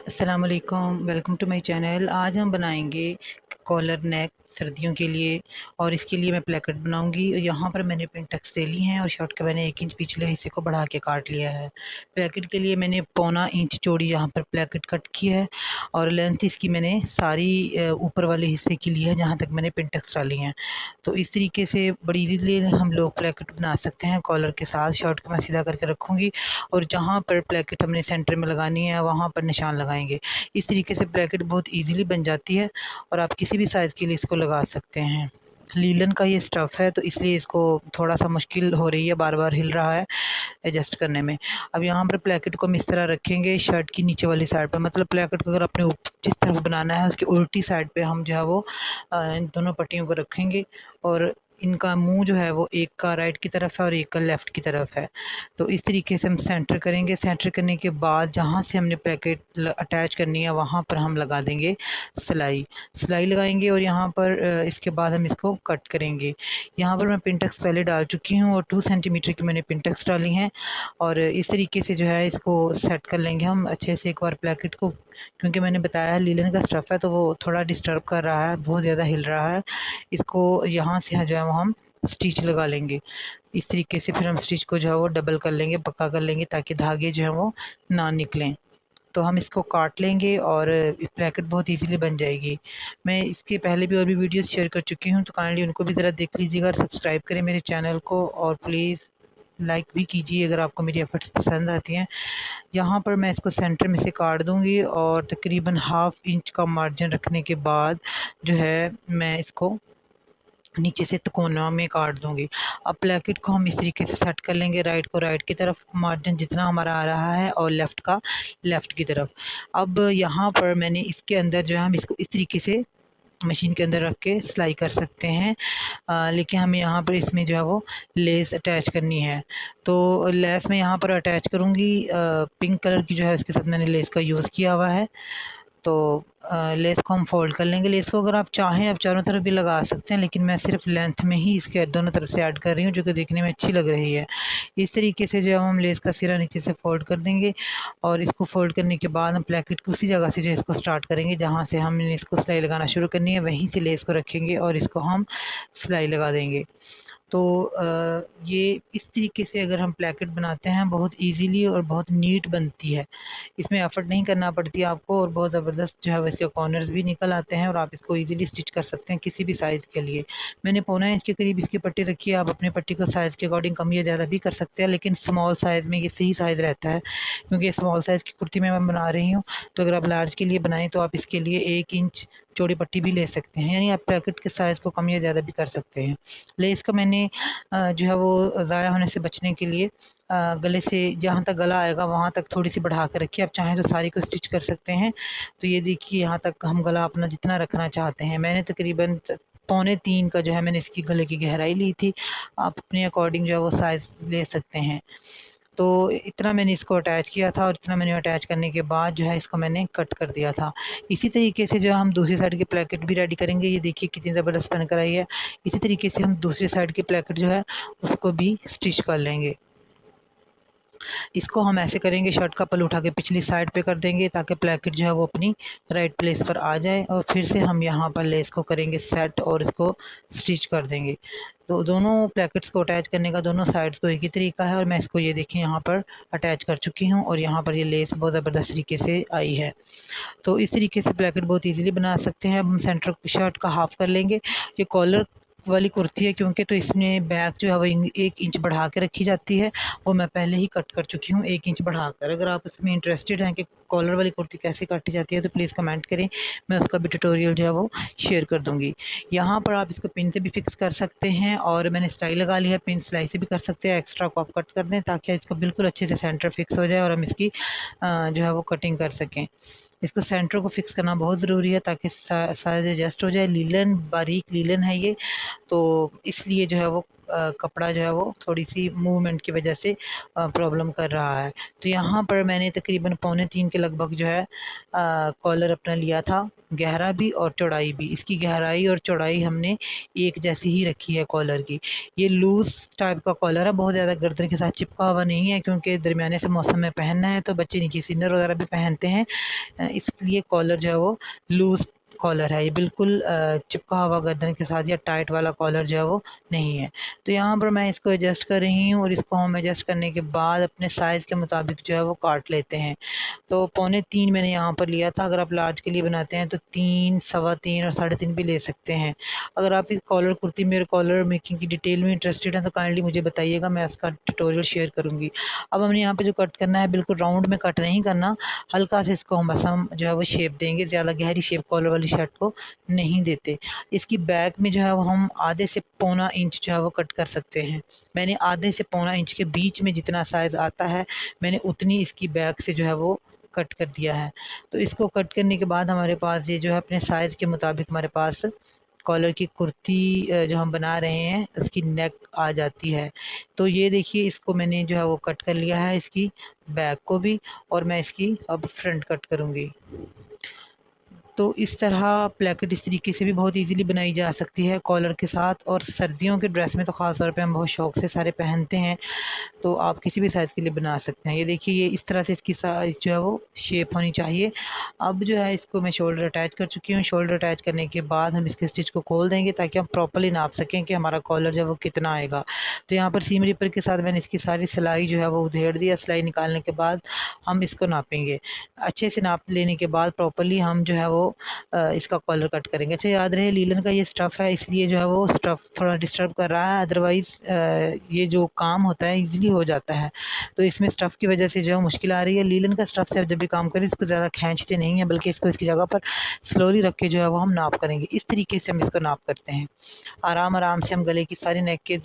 अस्सलाम वालेकुम, welcome to my channel. आज हम बनाएंगे कॉलर नेक सर्दियों के लिए और इसके लिए मैं प्लेकेट बनाऊंगी। यहाँ पर मैंने पिन टक्स ले ली हैं और शर्ट का मैंने 1 इंच पिछले हिस्से को बढ़ा के काट लिया है। प्लेकेट के लिए मैंने 1.25 इंच चौड़ी यहाँ पर प्लेकेट कट की है और लेंथ इसकी मैंने सारी ऊपर वाले हिस्से की ली है जहाँ तक मैंने पिन टक्स डाली हैं। तो इस तरीके से बड़ी इजीली हम लोग प्लेकेट बना सकते हैं कॉलर के साथ। शर्ट को मैं सीधा करके रखूँगी और जहाँ पर प्लेकेट हमने सेंटर में लगानी है वहाँ पर निशान लगाएंगे। इस तरीके से प्लेकेट बहुत इजीली बन जाती है और आप किसी भी साइज़ के लिए इसको लगा सकते हैं। लीलन का ये स्टफ़ है तो इसलिए इसको थोड़ा सा मुश्किल हो रही है, बार बार हिल रहा है एडजस्ट करने में। अब यहाँ पर प्लेकेट को हम इस तरह रखेंगे शर्ट की नीचे वाली साइड पर, मतलब प्लेकेट को अगर अपने जिस तरफ बनाना है उसकी उल्टी साइड पे हम जो है वो इन दोनों पट्टियों को रखेंगे और इनका मुंह जो है वो एक का राइट की तरफ है और एक का लेफ्ट की तरफ है। तो इस तरीके से हम सेंटर करेंगे। सेंटर करने के बाद जहाँ से हमने प्लेकेट अटैच करनी है वहाँ पर हम लगा देंगे सिलाई। सिलाई लगाएंगे और यहाँ पर इसके बाद हम इसको कट करेंगे। यहाँ पर मैं पिनटक्स पहले डाल चुकी हूँ और 2 सेंटीमीटर की मैंने पिनटक्स डाली हैं और इस तरीके से जो है इसको सेट कर लेंगे हम अच्छे से एक बार प्लेकेट को, क्योंकि मैंने बताया है लीलन का स्टफ़ है तो वो थोड़ा डिस्टर्ब कर रहा है, बहुत ज़्यादा हिल रहा है। इसको यहाँ से जो है वो हम स्टिच लगा लेंगे। इस तरीके से फिर हम स्टिच को जो है वो डबल कर लेंगे, पक्का कर लेंगे ताकि धागे जो है वो ना निकलें। तो हम इसको काट लेंगे और ब्रैकेट बहुत इजीली बन जाएगी। मैं इसके पहले भी और भी वीडियोस शेयर कर चुकी हूँ तो काइंडली उनको भी ज़रा देख लीजिएगा और सब्सक्राइब करें मेरे चैनल को और प्लीज़ लाइक भी कीजिए अगर आपको मेरी एफर्ट्स पसंद आती हैं। यहाँ पर मैं इसको सेंटर में से काट दूँगी और तकरीबन 1/2 इंच का मार्जिन रखने के बाद जो है मैं इसको नीचे से तिकोना में काट दूंगी। अब प्लेकेट को हम इस तरीके से सेट कर लेंगे, राइट को राइट की तरफ मार्जिन जितना हमारा आ रहा है और लेफ्ट का लेफ्ट की तरफ। अब यहाँ पर मैंने इसके अंदर जो है हम इसको इस तरीके से मशीन के अंदर रख के सिलाई कर सकते हैं। लेकिन हमें यहाँ पर इसमें जो है वो लेस अटैच करनी है। तो लेस मैं यहाँ पर अटैच करूँगी पिंक कलर की जो है इसके साथ मैंने लेस का यूज़ किया हुआ है। तो लेस को हम फोल्ड कर लेंगे। लेस को अगर आप चाहें आप चारों तरफ भी लगा सकते हैं लेकिन मैं सिर्फ लेंथ में ही इसके दोनों तरफ से ऐड कर रही हूँ जो कि देखने में अच्छी लग रही है। इस तरीके से जो हम लेस का सिरा नीचे से फोल्ड कर देंगे और इसको फोल्ड करने के बाद हम प्लेकेट को उसी जगह से जो इसको स्टार्ट करेंगे जहाँ से हमने इसको सिलाई लगाना शुरू करनी है वहीं से लेस को रखेंगे और इसको हम सिलाई लगा देंगे। तो ये इस तरीके से अगर हम प्लेकेट बनाते हैं बहुत इजीली और बहुत नीट बनती है। इसमें एफर्ट नहीं करना पड़ती आपको और बहुत ज़बरदस्त जो है वो इसके कॉर्नर्स भी निकल आते हैं और आप इसको इजीली स्टिच कर सकते हैं किसी भी साइज़ के लिए। मैंने 1/4 इंच के करीब इसकी पट्टी रखी है। आप अपने पट्टी को साइज़ के अकॉर्डिंग कम या ज़्यादा भी कर सकते हैं लेकिन स्मॉल साइज़ में ये सही साइज़ रहता है, क्योंकि स्मॉल साइज़ की कुर्ती में मैं बना रही हूँ। तो अगर आप लार्ज के लिए बनाएं तो आप इसके लिए 1 इंच चौड़ी पट्टी भी ले सकते हैं, यानी आप पैकेट के साइज़ को कम या ज़्यादा भी कर सकते हैं। लेस का मैंने जो है वो ज़ाया होने से बचने के लिए गले से जहाँ तक गला आएगा वहाँ तक थोड़ी सी बढ़ा कर रखिए। आप चाहें तो सारी को स्टिच कर सकते हैं। तो ये देखिए यहाँ तक हम गला अपना जितना रखना चाहते हैं, मैंने तकरीबन 2.75 का जो है मैंने इसकी गले की गहराई ली थी। आप अपने अकॉर्डिंग जो है वो साइज़ ले सकते हैं। तो इतना मैंने इसको अटैच किया था और इतना मैंने अटैच करने के बाद जो है इसको मैंने कट कर दिया था। इसी तरीके से जो हम दूसरी साइड की प्लेकेट भी रेडी करेंगे। ये देखिए कितनी ज़बरदस्त बनकर आई है। इसी तरीके से हम दूसरी साइड की प्लेकेट जो है उसको भी स्टिच कर लेंगे। इसको हम ऐसे करेंगे, शर्ट का पल्लू उठा के पिछली साइड पे कर देंगे ताकि प्लेकेट जो है वो अपनी राइट प्लेस पर आ जाए और फिर से हम यहाँ पर लेस को करेंगे सेट और इसको स्टिच कर देंगे। तो दोनों प्लेकेट्स को अटैच करने का दोनों साइड्स को एक ही तरीका है और मैं इसको ये देखिए यहाँ पर अटैच कर चुकी हूँ और यहाँ पर ये लेस बहुत ज़बरदस्त तरीके से आई है। तो इस तरीके से प्लेकेट बहुत ईजिली बना सकते हैं। अब हम सेंटर शर्ट का हाफ कर लेंगे। ये कॉलर वाली कुर्ती है क्योंकि तो इसमें बैक जो है वो 1 इंच बढ़ा के रखी जाती है। वो मैं पहले ही कट कर चुकी हूँ 1 इंच बढ़ाकर। अगर आप इसमें इंटरेस्टेड हैं कि कॉलर वाली कुर्ती कैसे काटी जाती है तो प्लीज़ कमेंट करें, मैं उसका भी ट्यूटोरियल जो है वो शेयर कर दूँगी। यहाँ पर आप इसको पिन से भी फिक्स कर सकते हैं और मैंने सिलाई लगा ली है, पिन सिलाई से भी कर सकते हैं। एक्स्ट्रा को आप कट कर दें ताकि इसका बिल्कुल अच्छे से सेंटर फिक्स हो जाए और हम इसकी जो है वो कटिंग कर सकें। इसको सेंटर को फिक्स करना बहुत ज़रूरी है ताकि साइज़ एडजस्ट हो जाए। लीलन बारीक लीलन है ये, तो इसलिए जो है वो कपड़ा जो है वो थोड़ी सी मूवमेंट की वजह से प्रॉब्लम कर रहा है। तो यहाँ पर मैंने तकरीबन 2.25 के लगभग जो है कॉलर अपना लिया था, गहरा भी और चौड़ाई भी। इसकी गहराई और चौड़ाई हमने एक जैसी ही रखी है कॉलर की। ये लूज टाइप का कॉलर है, बहुत ज़्यादा गर्दन के साथ चिपका हुआ नहीं है, क्योंकि दरमियाने से मौसम में पहनना है तो बच्चे नीचे सीनर वगैरह भी पहनते हैं, इसलिए कॉलर जो है वो लूज कॉलर है। ये बिल्कुल चिपका हुआ गर्दन के साथ या टाइट वाला कॉलर जो है वो नहीं है। तो यहाँ पर मैं इसको एडजस्ट कर रही हूँ, और इसको हम एडजस्ट करने के बाद अपने साइज़ के मुताबिक जो है वो काट लेते हैं। तो 2.25 मैंने यहाँ पर लिया था। अगर आप लार्ज के लिए बनाते हैं तो 3, 3.25 और 3.5 भी ले सकते हैं। अगर आप इस कॉलर कुर्ती मेरे कॉलर मेकिंग की डिटेल में इंटरेस्टेड हैं तो काइंडली मुझे बताइएगा, मैं उसका ट्यूटोरियल शेयर करूँगी। अब हमने यहाँ पे जो कट करना है बिल्कुल राउंड में कट नहीं करना, हल्का से इसको हम बस हम जो है वो शेप देंगे, ज़्यादा गहरी शेप कॉलर वाली शर्ट को नहीं देते। इसकी बैक में जो है वो हम आधे से 1.25 इंच जो है वो कट कर सकते हैं। मैंने आधे से 1.25 इंच के बीच में जितना साइज़ आता है मैंने उतनी इसकी बैक से जो है वो कट कर दिया है। तो इसको कट करने के बाद हमारे पास ये जो है अपने साइज़ के मुताबिक हमारे पास कॉलर की कुर्ती जो हम बना रहे हैं उसकी नेक आ जाती है। तो ये देखिए, इसको मैंने जो है वो कट कर लिया है, इसकी बैक को भी, और मैं इसकी अब फ्रंट कट करूँगी। तो इस तरह प्लेकेट इस तरीके से भी बहुत इजीली बनाई जा सकती है कॉलर के साथ, और सर्दियों के ड्रेस में तो ख़ास तौर पे हम बहुत शौक से सारे पहनते हैं। तो आप किसी भी साइज़ के लिए बना सकते हैं। ये देखिए, ये इस तरह से इसकी साइज़ जो है वो शेप होनी चाहिए। अब जो है इसको मैं शोल्डर अटैच कर चुकी हूँ। शोल्डर अटैच करने के बाद हम इसके स्टिच को खोल देंगे ताकि हम प्रॉपर्ली नाप सकें कि हमारा कॉलर जो है वो कितना आएगा। तो यहाँ पर सीम रिपर के साथ मैंने इसकी सारी सिलाई जो है वो उधेड़ दिया। सिलाई निकालने के बाद हम इसको नापेंगे। अच्छे से नाप लेने के बाद प्रॉपर्ली हम जो है वो इसका कॉलर कट करेंगे। अच्छा, याद रहे लीलन का ये स्टफ़ है, इसलिए जो है वो स्टफ़ थोड़ा डिस्टर्ब कर रहा है, अदरवाइज़ ये जो काम होता है ईज़िली हो जाता है। तो इसमें स्टफ़ की वजह से जो है मुश्किल आ रही है। लीलन का स्टफ़ से आप जब भी काम करें इसको ज़्यादा खींचते नहीं हैं, बल्कि इसको इसकी जगह पर स्लोली रख के जो है वो हम नाप करेंगे। इस तरीके से हम इसको नाप करते हैं। आराम-आराम से हम गले की सारी नेक के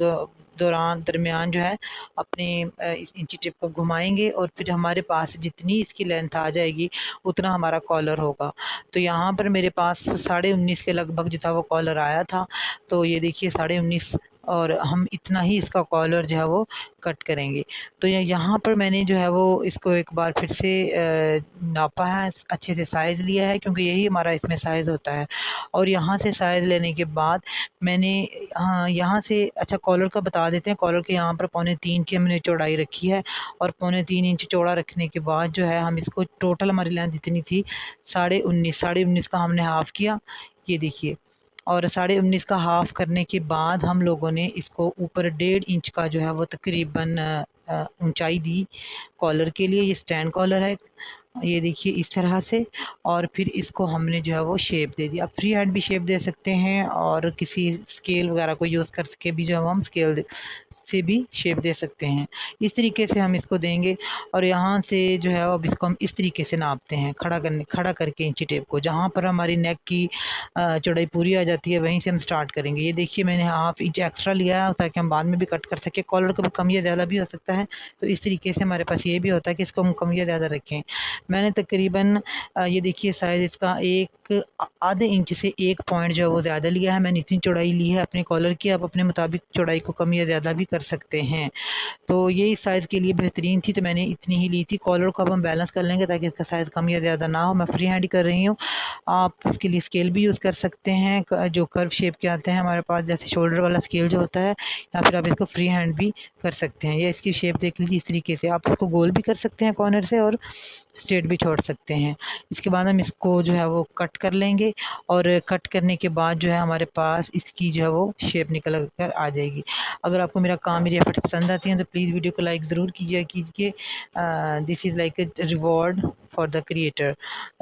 दरमियान जो है अपने इस इंची टेप को घुमाएँगे, और फिर हमारे पास जितनी इसकी लेंथ आ जाएगी उतना हमारा कॉलर होगा। तो यहाँ पर मेरे पास 19.5 के लगभग जो था वो कॉलर आया था। तो ये देखिए 19.5, और हम इतना ही इसका कॉलर जो है वो कट करेंगे। तो यहाँ पर मैंने जो है वो इसको एक बार फिर से नापा है, अच्छे से साइज़ लिया है, क्योंकि यही हमारा इसमें साइज़ होता है। और यहाँ से साइज़ लेने के बाद मैंने यहाँ से अच्छा कॉलर का बता देते हैं। कॉलर के यहाँ पर 3.25 की हमने चौड़ाई रखी है, और 3.25 इंच चौड़ा रखने के बाद जो है हम इसको टोटल हमारी लेंथ जितनी थी 19.5 का हमने हाफ़ किया, ये देखिए। और 19.5 का हाफ़ करने के बाद हम लोगों ने इसको ऊपर 1.5 इंच का जो है वो तकरीबन ऊंचाई दी कॉलर के लिए। ये स्टैंड कॉलर है, ये देखिए इस तरह से। और फिर इसको हमने जो है वो शेप दे दी। आप फ्री हैंड भी शेप दे सकते हैं, और किसी स्केल वगैरह को यूज़ करके भी जो है हम स्केल से भी शेप दे सकते हैं। इस तरीके से हम इसको देंगे, और यहाँ से जो है अब इसको हम इस तरीके से नापते हैं, खड़ा करके इंची टेप को। जहाँ पर हमारी नेक की चौड़ाई पूरी आ जाती है वहीं से हम स्टार्ट करेंगे। ये देखिए, मैंने हाफ इंच एक्स्ट्रा लिया है ताकि हम बाद में भी कट कर सकें। कॉलर कभी कम या ज़्यादा भी हो सकता है, तो इस तरीके से हमारे पास ये भी होता है कि इसको हम कम या ज़्यादा रखें। मैंने तकरीबन ये देखिए साइज़ इसका आधे इंच से 1 पॉइंट जो है वो ज़्यादा लिया है। मैंने इतनी चौड़ाई ली है अपने कॉलर की। आप अपने मुताबिक चौड़ाई को कम या ज़्यादा भी कर सकते हैं। तो ये इस साइज़ के लिए बेहतरीन थी, तो मैंने इतनी ही ली थी। कॉलर को अब हम बैलेंस कर लेंगे ताकि इसका साइज़ कम या ज़्यादा ना हो। मैं फ्री हैंड ही कर रही हूँ। आप इसके लिए स्केल भी यूज़ कर सकते हैं, जो कर्व शेप के आते हैं हमारे पास, जैसे शोल्डर वाला स्केल जो होता है, या फिर आप इसको फ्री हैंड भी कर सकते हैं। ये इसकी शेप देख लीजिए, इस तरीके से आप इसको गोल भी कर सकते हैं कॉर्नर से, और स्ट्रेट भी छोड़ सकते हैं। इसके बाद हम इसको जो है वो कट कर लेंगे, और कट करने के बाद जो है हमारे पास इसकी जो है वो शेप निकल कर आ जाएगी। अगर आपको मेरा काम, मेरी एफर्ट्स पसंद आती हैं तो प्लीज़ वीडियो को लाइक ज़रूर कीजिए। This is like a reward for the creator.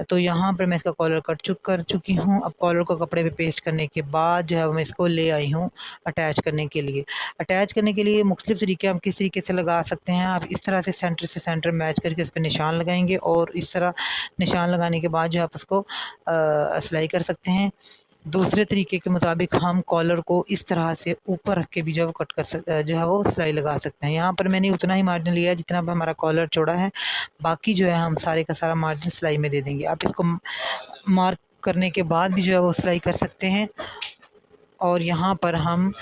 तो यहाँ पर मैं इसका कॉलर कर चुकी हूँ। अब कॉलर को कपड़े पे पेस्ट करने के बाद जो है मैं इसको ले आई हूँ अटैच करने के लिए। अटैच करने के लिए मुख्तलिफ तरीके आप किस तरीके से लगा सकते हैं। आप इस तरह से सेंटर मैच करके इस पर निशान लगाएंगे, और इस तरह निशान लगाने के बाद जो आप उसको सिलाई कर सकते हैं। दूसरे तरीके के मुताबिक हम कॉलर को इस तरह से ऊपर रख के भी जो है वो जो है वो सिलाई लगा सकते हैं। यहाँ पर मैंने उतना ही मार्जिन लिया है जितना हमारा कॉलर चौड़ा है। बाकी जो है हम सारे का सारा मार्जिन सिलाई में दे देंगे। आप इसको मार्क करने के बाद भी जो है वो सिलाई कर सकते हैं। और यहाँ पर हम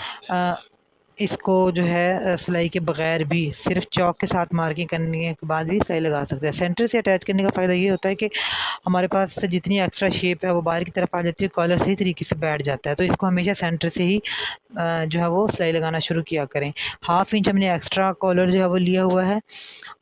इसको जो है सिलाई के बगैर भी सिर्फ चौक के साथ मार्किंग करने के बाद भी सिलाई लगा सकते हैं। सेंटर से अटैच करने का फ़ायदा ये होता है कि हमारे पास जितनी एक्स्ट्रा शेप है वो बाहर की तरफ आ जाती है, कॉलर सही तरीके से बैठ जाता है। तो इसको हमेशा सेंटर से ही जो है वो सिलाई लगाना शुरू किया करें। 1/2 इंच हमने एक्स्ट्रा कॉलर जो है वो लिया हुआ है,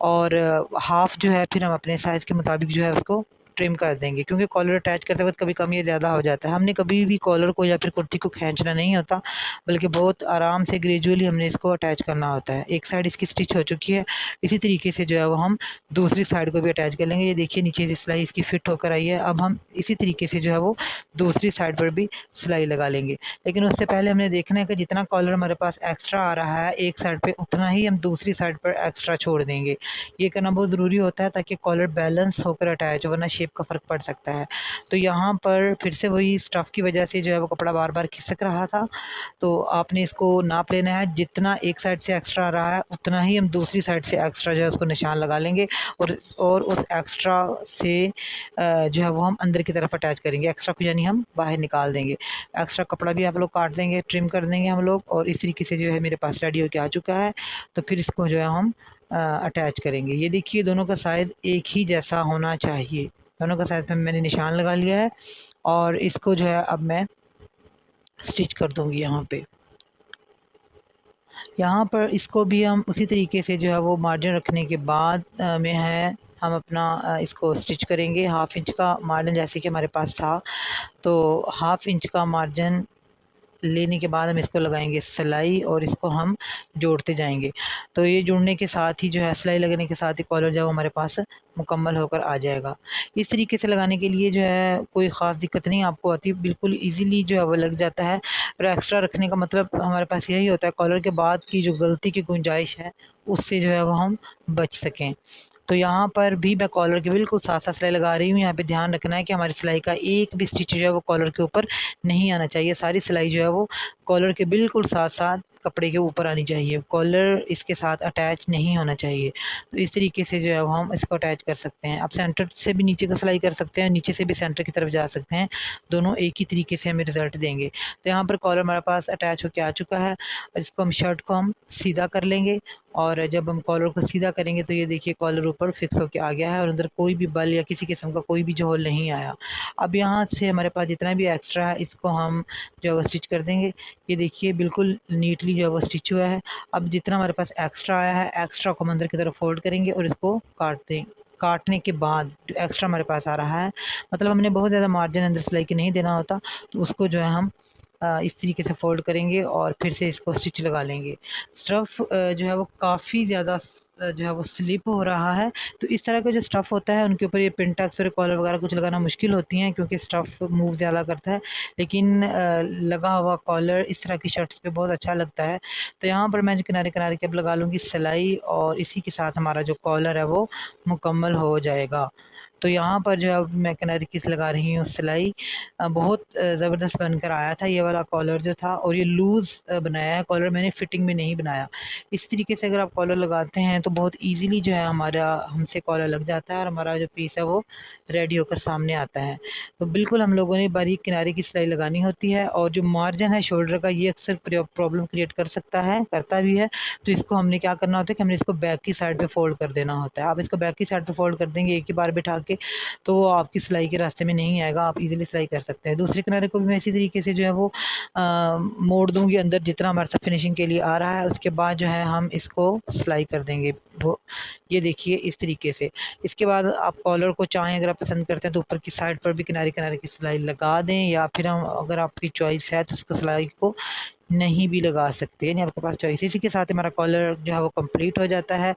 और हाफ जो है फिर हम अपने साइज़ के मुताबिक जो है उसको ट्रिम कर देंगे, क्योंकि कॉलर अटैच करते वक्त कभी कम या ज़्यादा हो जाता है। हमने कभी भी कॉलर को या फिर कुर्ती को खींचना नहीं होता, बल्कि बहुत आराम से ग्रेजुअली हमने इसको अटैच करना होता है। एक साइड इसकी स्टिच हो चुकी है, इसी तरीके से जो है वो हम दूसरी साइड को भी अटैच कर लेंगे। ये देखिए नीचे से सिलाई इसकी फिट होकर आई है। अब हम इसी तरीके से जो है वो दूसरी साइड पर भी सिलाई लगा लेंगे। लेकिन उससे पहले हमने देखना है कि जितना कॉलर हमारे पास एक्स्ट्रा आ रहा है एक साइड पे, उतना ही हम दूसरी साइड पर एक्स्ट्रा छोड़ देंगे। ये करना बहुत ज़रूरी होता है ताकि कॉलर बैलेंस होकर अटैच हो, वरना शेप का फ़र्क पड़ सकता है। तो यहाँ पर फिर से वही स्टफ़ की वजह से जो है वो कपड़ा बार बार खिसक रहा था, तो आपने इसको नाप लेना है। जितना एक साइड से एक्स्ट्रा आ रहा है उतना ही हम दूसरी साइड से एक्स्ट्रा जो है उसको निशान लगा लेंगे, और उस एक्स्ट्रा से जो है वो हम अंदर की तरफ अटैच करेंगे। एक्स्ट्रा को यानी हम बाहर निकाल देंगे। एक्स्ट्रा कपड़ा भी आप लोग काट देंगे, ट्रिम कर देंगे हम लोग, और इस तरीके से जो है मेरे पास रेडी होके आ चुका है। तो फिर इसको जो है हम अटैच करेंगे। ये देखिए दोनों का साइज़ एक ही जैसा होना चाहिए। दोनों का साइज़ पे मैंने निशान लगा लिया है, और इसको जो है अब मैं स्टिच कर दूँगी। यहाँ पर इसको भी हम उसी तरीके से जो है वो मार्जिन रखने के बाद में है हम अपना इसको स्टिच करेंगे। 1/2 इंच का मार्जिन जैसे कि हमारे पास था, तो 1/2 इंच का मार्जिन लेने के बाद हम इसको लगाएंगे सिलाई, और इसको हम जोड़ते जाएंगे। तो ये जुड़ने के साथ ही जो है सिलाई लगने के साथ ही कॉलर जो है हमारे पास मुकम्मल होकर आ जाएगा। इस तरीके से लगाने के लिए जो है कोई ख़ास दिक्कत नहीं आपको आती, बिल्कुल इजीली जो है वो लग जाता है। और एक्स्ट्रा रखने का मतलब हमारे पास यही होता है, कॉलर के बाद की जो गलती की गुंजाइश है उससे जो है वो हम बच सकें। तो यहाँ पर भी मैं कॉलर के बिल्कुल साथ-साथ सिलाई लगा रही हूँ। यहाँ पे ध्यान रखना है कि हमारी सिलाई का एक भी स्टिच जो है वो कॉलर के ऊपर नहीं आना चाहिए। सारी सिलाई जो है वो कॉलर के बिल्कुल साथ-साथ कपड़े के ऊपर आनी चाहिए। कॉलर इसके साथ अटैच नहीं होना चाहिए। तो इस तरीके से जो है वो हम इसको अटैच कर सकते हैं। आप सेंटर से भी नीचे का सिलाई कर सकते हैं, नीचे से भी सेंटर की तरफ जा सकते हैं। दोनों एक ही तरीके से हमें रिज़ल्ट देंगे। तो यहाँ पर कॉलर हमारे पास अटैच होके आ चुका है, और इसको हम शर्ट को हम सीधा कर लेंगे। और जब हम कॉलर को सीधा करेंगे तो ये देखिए कॉलर ऊपर फिक्स होके आ गया है, और अंदर कोई भी बल या किसी किस्म का कोई भी झोल नहीं आया। अब यहाँ से हमारे पास जितना भी एक्स्ट्रा है इसको हम जो है वो स्टिच कर देंगे। ये देखिए बिल्कुल नीटली जो है वो स्टिच हुआ है। अब जितना हमारे पास एक्स्ट्रा आया है, एक्स्ट्रा को हम अंदर की तरफ फोल्ड करेंगे और इसको काट दें। काटने के बाद जो एक्स्ट्रा हमारे पास आ रहा है, मतलब हमने बहुत ज़्यादा मार्जिन अंदर सिलाई के नहीं देना होता, तो उसको जो है हम इस तरीके से फ़ोल्ड करेंगे और फिर से इसको स्टिच लगा लेंगे। स्टफ़ जो है वो काफ़ी ज़्यादा जो है वो स्लिप हो रहा है, तो इस तरह का जो स्टफ़ होता है उनके ऊपर ये पिन टैक्स और कॉलर वगैरह कुछ लगाना मुश्किल होती हैं, क्योंकि स्टफ़ मूव ज़्यादा करता है। लेकिन लगा हुआ कॉलर इस तरह की शर्ट्स पे बहुत अच्छा लगता है। तो यहाँ पर मैं जो किनारे-किनारे के अब लगा लूँगी सिलाई, और इसी के साथ हमारा जो कॉलर है वो मुकम्मल हो जाएगा। तो यहाँ पर जो है मैं किनारे की लगा रही हूँ सिलाई। बहुत ज़बरदस्त बनकर आया था ये वाला कॉलर जो था, और ये लूज़ बनाया है कॉलर मैंने, फिटिंग में नहीं बनाया। इस तरीके से अगर आप कॉलर लगाते हैं तो बहुत ईज़िली जो है हमारा हमसे कॉलर लग जाता है, और हमारा जो पीस है वो रेडी होकर सामने आता है। तो बिल्कुल हम लोगों ने बारीक किनारे की सिलाई लगानी होती है, और जो मार्जिन है शोल्डर का ये अक्सर प्रॉब्लम क्रिएट कर सकता है, करता भी है। तो इसको हमने क्या करना होता है कि हमने इसको बैक की साइड पे फ़ोल्ड कर देना होता है। आप इसको बैक की साइड पे फ़ोल्ड कर देंगे एक ही बार बिठा के, तो वो आपकी सिलाई के रास्ते में नहीं आएगा, आप ईज़िली सिलाई कर सकते हैं। दूसरे किनारे को भी मैं इसी तरीके से जो है वो मोड़ दूँगी अंदर जितना हमारे साथ फिनिशिंग के लिए आ रहा है, उसके बाद जो है हम इसको सिलाई कर देंगे। वो ये देखिए इस तरीके से। इसके बाद आप कॉलर को चाहें अगर आप पसंद करते हैं तो ऊपर की साइड पर भी किनारे-किनारे की सिलाई लगा दें, या फिर हम अगर आपकी चॉइस है तो उसको सिलाई को नहीं भी लगा सकते हैं, यानी आपके पास चॉइस है। इसी के साथ हमारा कॉलर जो है वो कंप्लीट हो जाता है,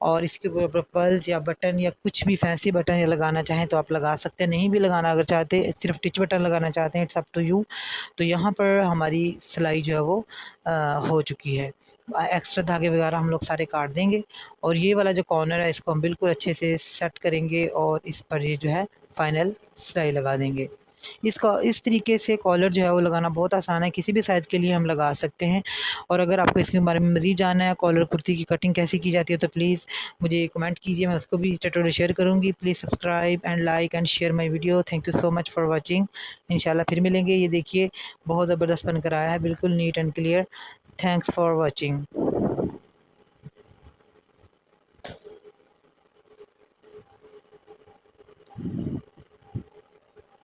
और इसके ऊपर पर्ल्स या बटन या कुछ भी फैंसी बटन या लगाना चाहें तो आप लगा सकते हैं, नहीं भी लगाना अगर चाहते सिर्फ टिच बटन लगाना चाहते हैं, इट्स अप टू यू। तो यहाँ पर हमारी सिलाई जो है वो अ, हो चुकी है। एक्स्ट्रा धागे वगैरह हम लोग सारे काट देंगे, और ये वाला जो कॉर्नर है इसको हम बिल्कुल अच्छे से सेट करेंगे, और इस पर ये जो है फाइनल सिलाई लगा देंगे। इसका इस तरीके से कॉलर जो है वो लगाना बहुत आसान है, किसी भी साइज़ के लिए हम लगा सकते हैं। और अगर आपको इसके बारे में मज़ीद जानना है, कॉलर कुर्ती की कटिंग कैसे की जाती है, तो प्लीज़ मुझे कमेंट कीजिए, मैं उसको भी ट्यूटोरियल शेयर करूँगी। Please subscribe and like and share my video. Thank you so much for watching. इंशाल्लाह फिर मिलेंगे। ये देखिए बहुत ज़बरदस्त बनकर आया है, बिल्कुल neat and clear. Thanks for watching.